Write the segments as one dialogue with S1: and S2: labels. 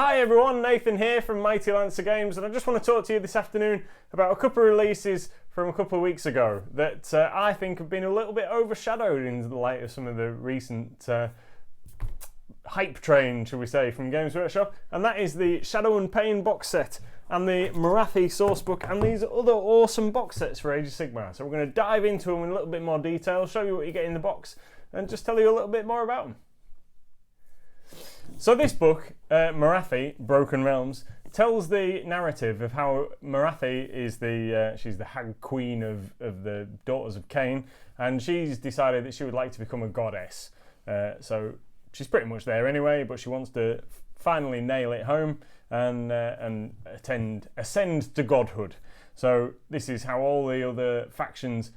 S1: Hi everyone, Nathan here from Mighty Lancer Games, and I just want to talk to you this afternoon about a couple of releases from a couple of weeks ago that I think have been a little bit overshadowed in the light of some of the recent hype train, shall we say, from Games Workshop, and that is the Shadow and Pain box set and the Morathi sourcebook and these other awesome box sets for Age of Sigmar. So we're going to dive into them in a little bit more detail, show you what you get in the box, and just tell you a little bit more about them. So this book, Morathi, Broken Realms, tells the narrative of how Morathi is she's the Hag Queen of the Daughters of Cain, and she's decided that she would like to become a goddess. So she's pretty much there anyway, but she wants to finally nail it home and ascend to godhood. So this is how all the other factions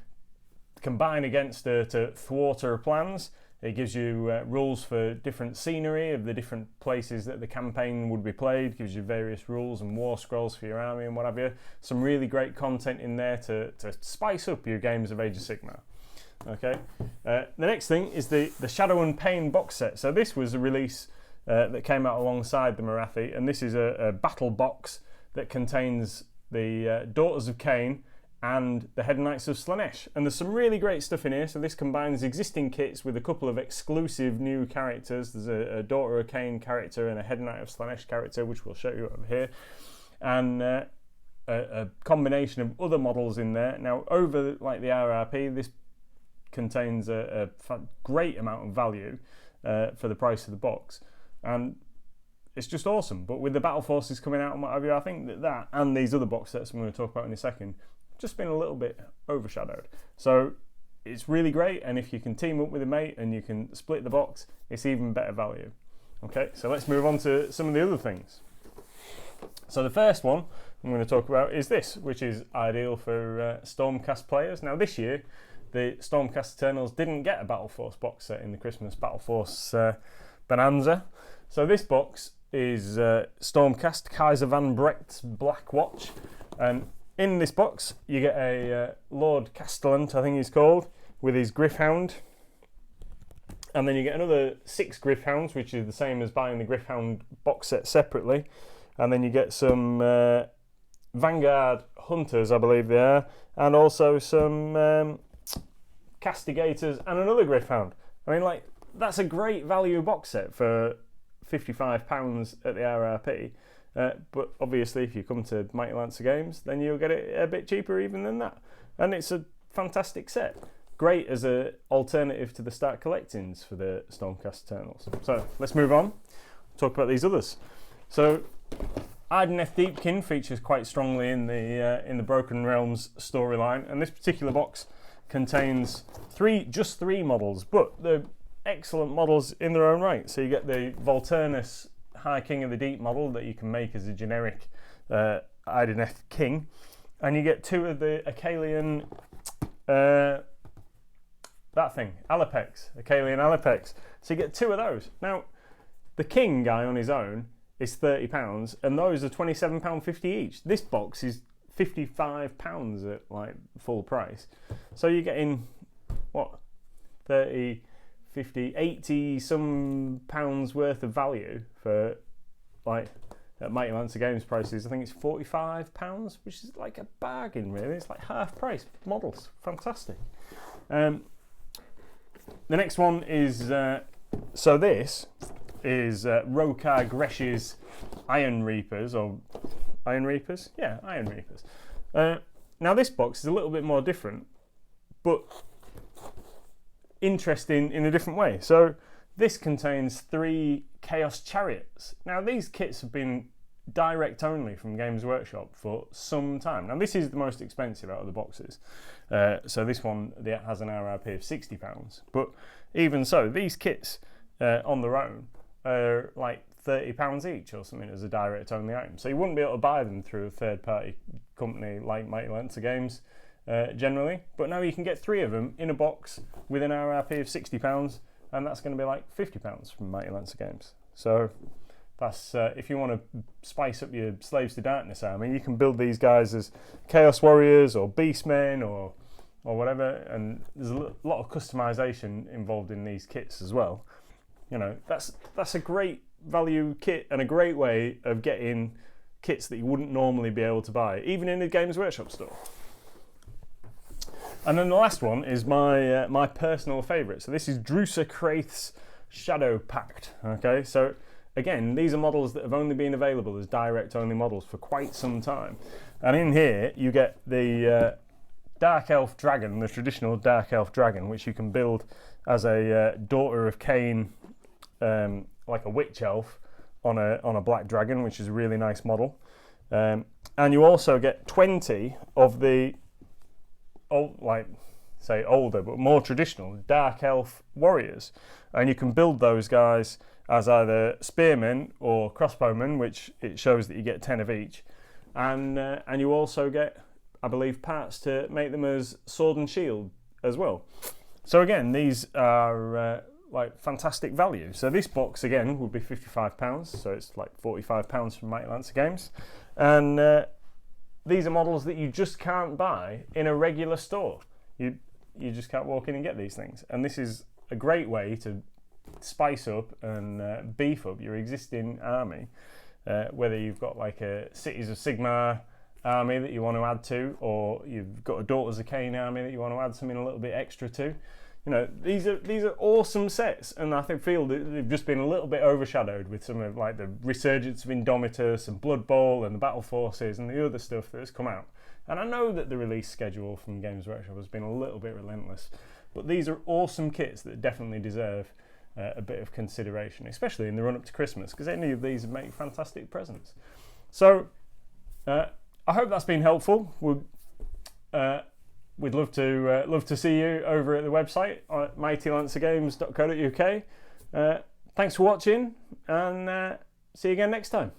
S1: combine against her to thwart her plans. It gives you rules for different scenery of the different places that the campaign would be played. It gives you various rules and war scrolls for your army and what have you. Some really great content in there to spice up your games of Age of Sigmar. Okay. The next thing is the Shadow and Pain box set. So this was a release that came out alongside the Morathi, and this is a battle box that contains the Daughters of Cain and the Head Knights of Slaanesh. And there's some really great stuff in here. So this combines existing kits with a couple of exclusive new characters. There's a Daughter of Cain character and a Head Knight of Slaanesh character, which we'll show you over here. And a combination of other models in there. Now, over like the RRP, this contains a great amount of value for the price of the box. And it's just awesome. But with the battle forces coming out and what have you, I think that and these other box sets I'm going to talk about in a second, just been a little bit overshadowed. So it's really great, and if you can team up with a mate and you can split the box, it's even better value. Okay, so let's move on to some of the other things. So the first one I'm going to talk about is this, which is ideal for Stormcast players. Now this year, the Stormcast Eternals didn't get a Battle Force box set in the Christmas Battle Force bonanza. So this box is Stormcast Kaiser Van Brecht's Black Watch, and in this box, you get a Lord Castellant, I think he's called, with his Gryph-hound. And then you get another 6 Gryph-hounds, which is the same as buying the Gryph-hound box set separately. And then you get some Vanguard Hunters, I believe they are, and also some Castigators and another Gryph-hound. I mean, like, that's a great value box set for £55 at the RRP. But obviously if you come to Mighty Lancer Games, then you'll get it a bit cheaper even than that. And it's a fantastic set. Great as an alternative to the start collectings for the Stormcast Eternals. So let's move on, talk about these others. So Idoneth Deepkin features quite strongly in the Broken Realms storyline, and this particular box contains just three models, but they're excellent models in their own right. So you get the Volturnus High King of the Deep model that you can make as a generic Idoneth King, and you get 2 of the Acalian Acalian Alapex. So you get 2 of those. Now, the King guy on his own is £30, and those are £27.50 each. This box is £55 at like full price. So you're getting what, 30, 50, 80 some pounds worth of value for, like, at Mighty Lancer Games prices. I think it's £45, which is like a bargain really. It's like half price models. Fantastic. The next one is so this is Rokar Gresh's Iron Reapers, or Iron Reapers? Yeah, Iron Reapers. Now this box is a little bit more different, but interesting in a different way. So this contains 3 Chaos Chariots. Now these kits have been direct only from Games Workshop for some time. Now this is the most expensive out of the boxes. So this one has an RRP of £60. But even so, these kits on their own are like £30 each or something as a direct only item. So you wouldn't be able to buy them through a third party company like Mighty Lancer Games generally. But now you can get 3 of them in a box with an RRP of £60, and that's going to be like £50 from Mighty Lancer Games. So that's if you want to spice up your Slaves to Darkness army, you can build these guys as Chaos Warriors or Beastmen or whatever, and there's a lot of customization involved in these kits as well. You know, that's a great value kit and a great way of getting kits that you wouldn't normally be able to buy, even in a Games Workshop store. And then the last one is my personal favourite. So this is Druza Craith's Shadow Pact. Okay, so again, these are models that have only been available as direct-only models for quite some time. And in here, you get the Dark Elf Dragon, the traditional Dark Elf Dragon, which you can build as a daughter of Cain, like a witch elf, on a black dragon, which is a really nice model. And you also get 20 of the older but more traditional Dark Elf warriors, and you can build those guys as either spearmen or crossbowmen, which it shows that you get 10 of each, and you also get, I believe, parts to make them as sword and shield as well. So again, these are like fantastic value. So this box again would be £55, so it's like £45 from Mighty Lancer Games, and these are models that you just can't buy in a regular store. You just can't walk in and get these things, and this is a great way to spice up and beef up your existing army, whether you've got like a Cities of Sigmar army that you want to add to, or you've got a Daughters of Cain army that you want to add something a little bit extra to. You know, these are awesome sets, and I feel that they've just been a little bit overshadowed with some of like the resurgence of Indomitus and Blood Bowl and the Battle Forces and the other stuff that has come out. And I know that the release schedule from Games Workshop has been a little bit relentless, but these are awesome kits that definitely deserve a bit of consideration, especially in the run up to Christmas, because any of these would make fantastic presents. So I hope that's been helpful. We'd love to see you over at the website at mightylancergames.co.uk. Thanks for watching, and see you again next time.